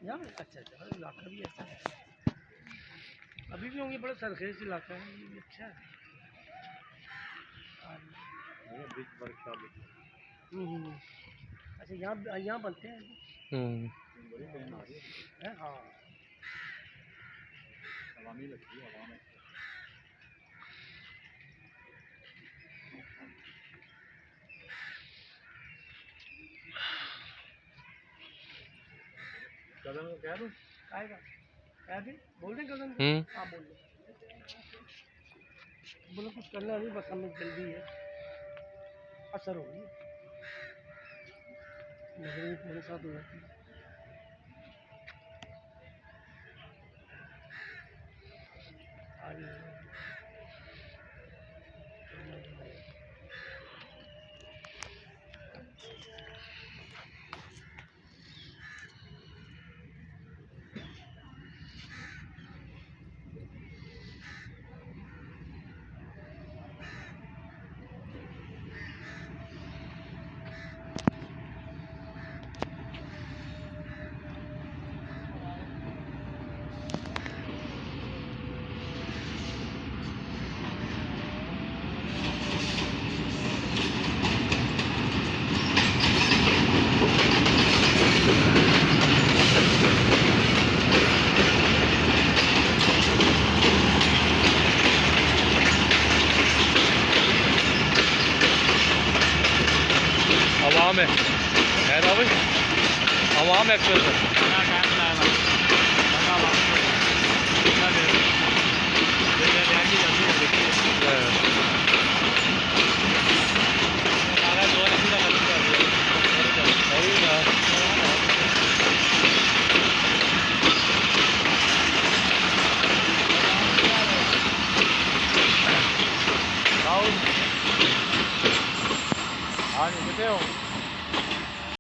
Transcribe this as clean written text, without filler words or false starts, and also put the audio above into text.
यहाँ अच्छा अच्छा इलाका भी ऐसा है, अभी भी होंगे, बड़ा सरखेज इलाका है, ये भी अच्छा है। अच्छा यहाँ यहाँ बनते हैं हाँ। कदम कह दूँ आएगा कह दी बोल दें कदम हाँ बोल दो बोलो कुछ करना नहीं, बस हमें जल्दी है, असर होगी नजर थोड़े साथ हो जाती है। हवा में है ना भाई, हवा में हाँ कितने हो